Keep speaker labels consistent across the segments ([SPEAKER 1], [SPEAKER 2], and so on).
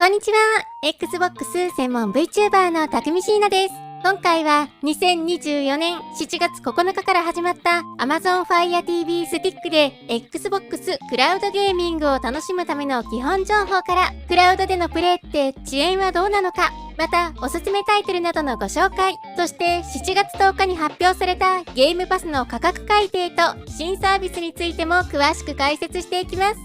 [SPEAKER 1] こんにちは。Xbox 専門 VTuber のたくみしーなです。今回は2024年7月9日から始まった Amazon Fire TV Stick で Xbox クラウドゲーミングを楽しむための基本情報から、クラウドでのプレイって遅延はどうなのか、またおすすめタイトルなどのご紹介、そして7月10日に発表されたゲームパスの価格改定と新サービスについても詳しく解説していきます。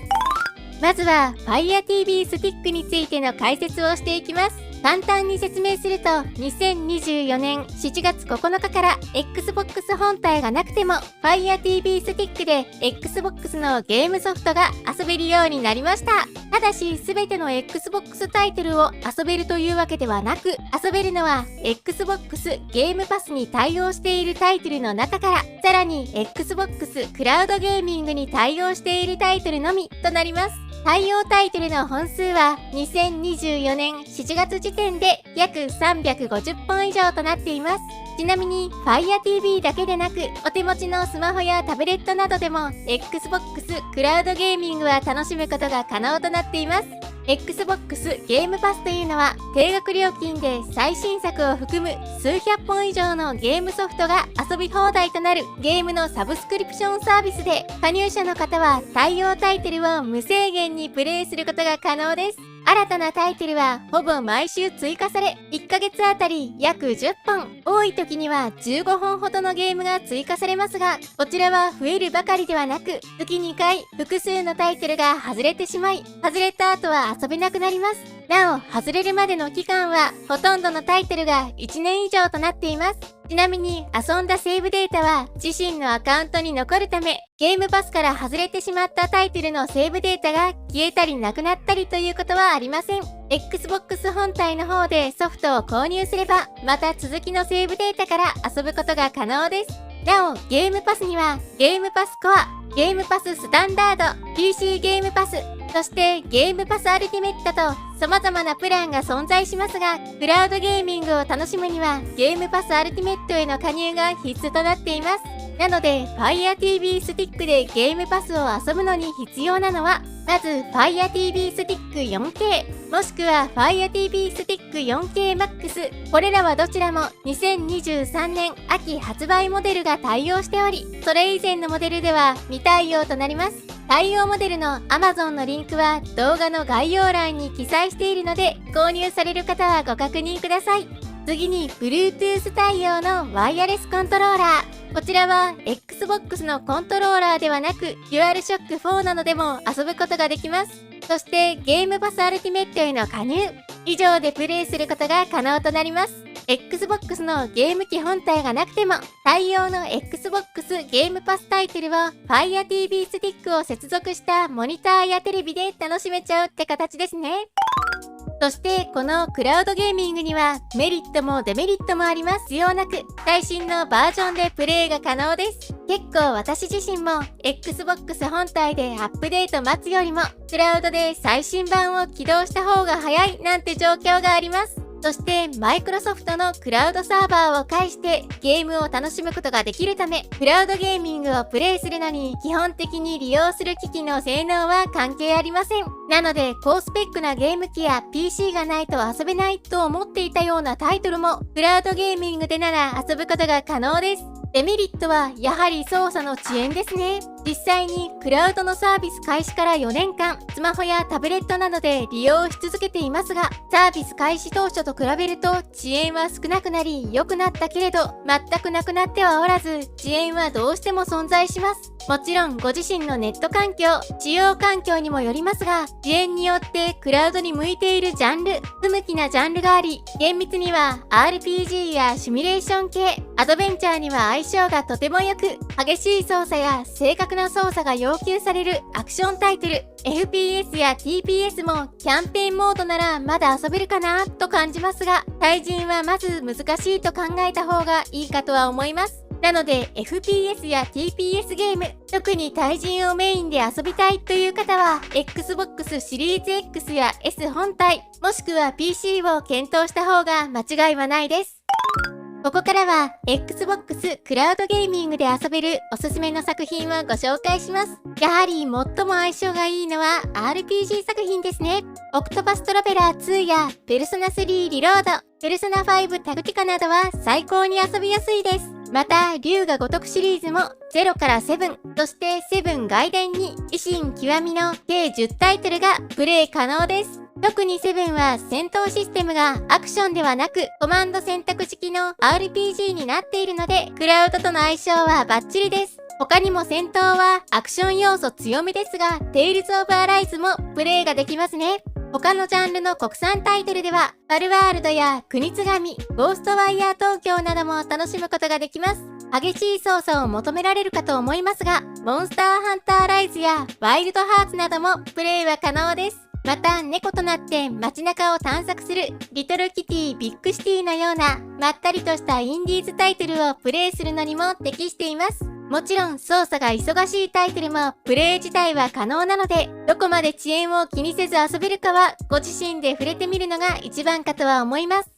[SPEAKER 1] まずは Fire TV Stick についての解説をしていきます。簡単に説明すると、2024年7月9日から Xbox 本体がなくても Fire TV Stick で Xbox のゲームソフトが遊べるようになりました。ただし、すべての Xbox タイトルを遊べるというわけではなく、遊べるのは Xbox ゲームパスに対応しているタイトルの中から、さらに Xbox クラウドゲーミングに対応しているタイトルのみとなります。対応タイトルの本数は2024年7月時点で約350本以上となっています。ちなみに Fire TV だけでなく、お手持ちのスマホやタブレットなどでも Xbox クラウドゲーミングは楽しむことが可能となっています。Xbox ゲームパスというのは、定額料金で最新作を含む数百本以上のゲームソフトが遊び放題となるゲームのサブスクリプションサービスで、加入者の方は対応タイトルを無制限にプレイすることが可能です。新たなタイトルはほぼ毎週追加され、1ヶ月あたり約10本、多い時には15本ほどのゲームが追加されますが、こちらは増えるばかりではなく、月2回複数のタイトルが外れてしまい、外れた後は遊べなくなります。なお、外れるまでの期間はほとんどのタイトルが1年以上となっています。ちなみに遊んだセーブデータは自身のアカウントに残るため、ゲームパスから外れてしまったタイトルのセーブデータが消えたりなくなったりということはありません。Xbox 本体の方でソフトを購入すれば、また続きのセーブデータから遊ぶことが可能です。なお、ゲームパスにはゲームパスコア、ゲームパススタンダード、PC ゲームパス、そしてゲームパスアルティメットと様々なプランが存在しますが、クラウドゲーミングを楽しむにはゲームパスアルティメットへの加入が必須となっています。なので Fire TV Stick でゲームパスを遊ぶのに必要なのは、まず Fire TV Stick 4K もしくは Fire TV Stick 4K Max、 これらはどちらも2023年秋発売モデルが対応しており、それ以前のモデルでは未対応となります。対応モデルの Amazon のリンクは動画の概要欄に記載しているので、購入される方はご確認ください。次に Bluetooth 対応のワイヤレスコントローラー。こちらは Xbox のコントローラーではなく DualShock 4などでも遊ぶことができます。そしてゲームパスアルティメットへの加入。以上でプレイすることが可能となります。Xbox のゲーム機本体がなくても、対応の Xbox ゲームパスタイトルを Fire TV スティックを接続したモニターやテレビで楽しめちゃうって形ですね。そしてこのクラウドゲーミングにはメリットもデメリットもありますようなく、最新のバージョンでプレイが可能です。結構私自身も Xbox 本体でアップデート待つよりも、クラウドで最新版を起動した方が早いなんて状況があります。そしてマイクロソフトのクラウドサーバーを介してゲームを楽しむことができるため、クラウドゲーミングをプレイするのに基本的に利用する機器の性能は関係ありません。なので高スペックなゲーム機や PC がないと遊べないと思っていたようなタイトルもクラウドゲーミングでなら遊ぶことが可能です。デメリットはやはり操作の遅延ですね。実際にクラウドのサービス開始から4年間、スマホやタブレットなどで利用し続けていますが、サービス開始当初と比べると遅延は少なくなり良くなったけれど、全くなくなってはおらず、遅延はどうしても存在します。もちろんご自身のネット環境、使用環境にもよりますが、遅延によってクラウドに向いているジャンル、不向きなジャンルがあり、厳密には RPG やシミュレーション系、アドベンチャーには相性がとても良く、激しい操作や正確な操作が要求されるアクションタイトル、FPS や TPS もキャンペーンモードならまだ遊べるかなと感じますが、対人はまず難しいと考えた方がいいかとは思います。なので FPS や TPS ゲーム、特に対人をメインで遊びたいという方は Xbox シリーズ X や S 本体、もしくは PC を検討した方が間違いはないです。ここからは Xbox クラウドゲーミングで遊べるおすすめの作品をご紹介します。やはり最も相性がいいのは RPG 作品ですね。オクトパストラベラー2やペルソナ3リロード、ペルソナ5タクティカなどは最高に遊びやすいです。また、龍が如くシリーズも0から7、そして7外伝に維新極みの計10タイトルがプレイ可能です。特に7は戦闘システムがアクションではなくコマンド選択式の RPG になっているので、クラウドとの相性はバッチリです。他にも戦闘はアクション要素強めですが、テイルズ・オブ・アライズもプレイができますね。他のジャンルの国産タイトルでは、パルワールドや国津神、ゴーストワイヤー東京なども楽しむことができます。激しい操作を求められるかと思いますが、モンスターハンターライズやワイルドハーツなどもプレイは可能です。また、猫となって街中を探索するリトルキティビッグシティのようなまったりとしたインディーズタイトルをプレイするのにも適しています。もちろん操作が忙しいタイトルもプレイ自体は可能なので、どこまで遅延を気にせず遊べるかはご自身で触れてみるのが一番かとは思います。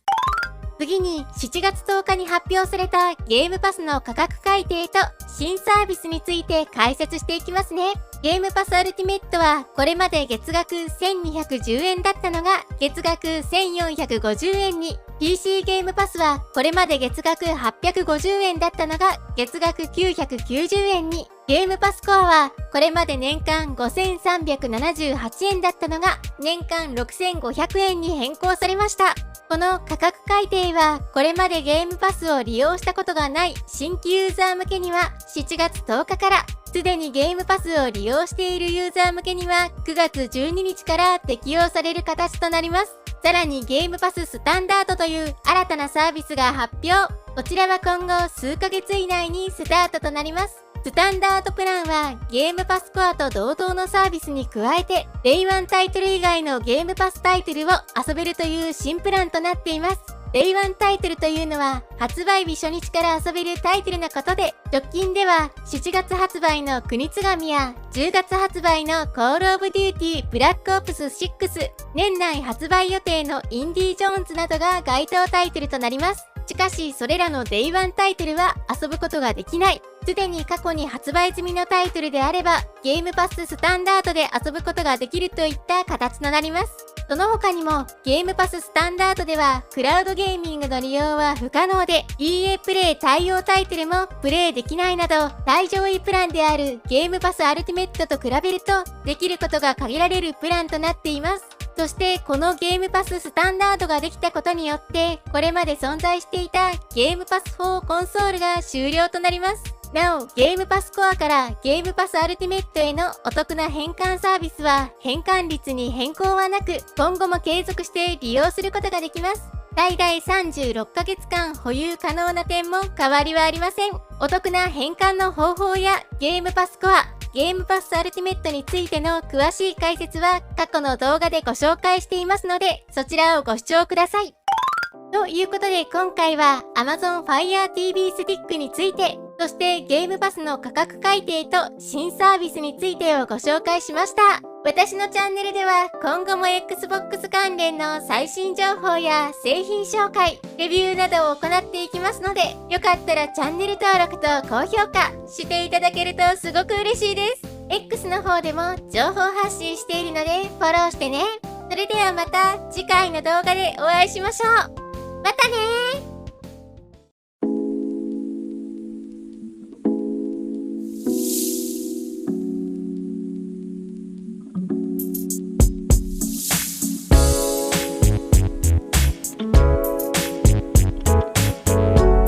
[SPEAKER 1] 次に7月10日に発表されたゲームパスの価格改定と新サービスについて解説していきますね。ゲームパスアルティメットはこれまで月額1210円だったのが月額1450円に、PC ゲームパスはこれまで月額850円だったのが月額990円に、ゲームパスコアはこれまで年間5378円だったのが年間6500円に変更されました。この価格改定はこれまでゲームパスを利用したことがない新規ユーザー向けには7月10日から、すでにゲームパスを利用しているユーザー向けには9月12日から適用される形となります。さらにゲームパススタンダードという新たなサービスが発表。こちらは今後数ヶ月以内にスタートとなります。スタンダードプランはゲームパスコアと同等のサービスに加えて、デイワンタイトル以外のゲームパスタイトルを遊べるという新プランとなっています。デイワンタイトルというのは発売日初日から遊べるタイトルのことで、直近では7月発売の国津神や10月発売のコールオブデューティーブラックオプス6、年内発売予定のインディ・ジョーンズなどが該当タイトルとなります。しかしそれらのデイワンタイトルは遊ぶことができない。すでに過去に発売済みのタイトルであればゲームパススタンダードで遊ぶことができるといった形となります。その他にもゲームパススタンダードではクラウドゲーミングの利用は不可能で EA プレイ対応タイトルもプレイできないなど、最上位プランであるゲームパスアルティメットと比べるとできることが限られるプランとなっています。そしてこのゲームパススタンダードができたことによってこれまで存在していたゲームパス4コンソールが終了となります。なお、ゲームパスコアからゲームパスアルティメットへのお得な変換サービスは変換率に変更はなく、今後も継続して利用することができます。最大36ヶ月間保有可能な点も変わりはありません。お得な変換の方法やゲームパスコア、ゲームパスアルティメットについての詳しい解説は過去の動画でご紹介していますので、そちらをご視聴ください。ということで今回は Amazon Fire TV スティックについて、そしてゲームパスの価格改定と新サービスについてをご紹介しました。私のチャンネルでは今後も Xbox 関連の最新情報や製品紹介、レビューなどを行っていきますので、よかったらチャンネル登録と高評価していただけるとすごく嬉しいです。X の方でも情報発信しているのでフォローしてね。それではまた次回の動画でお会いしましょう。またねー。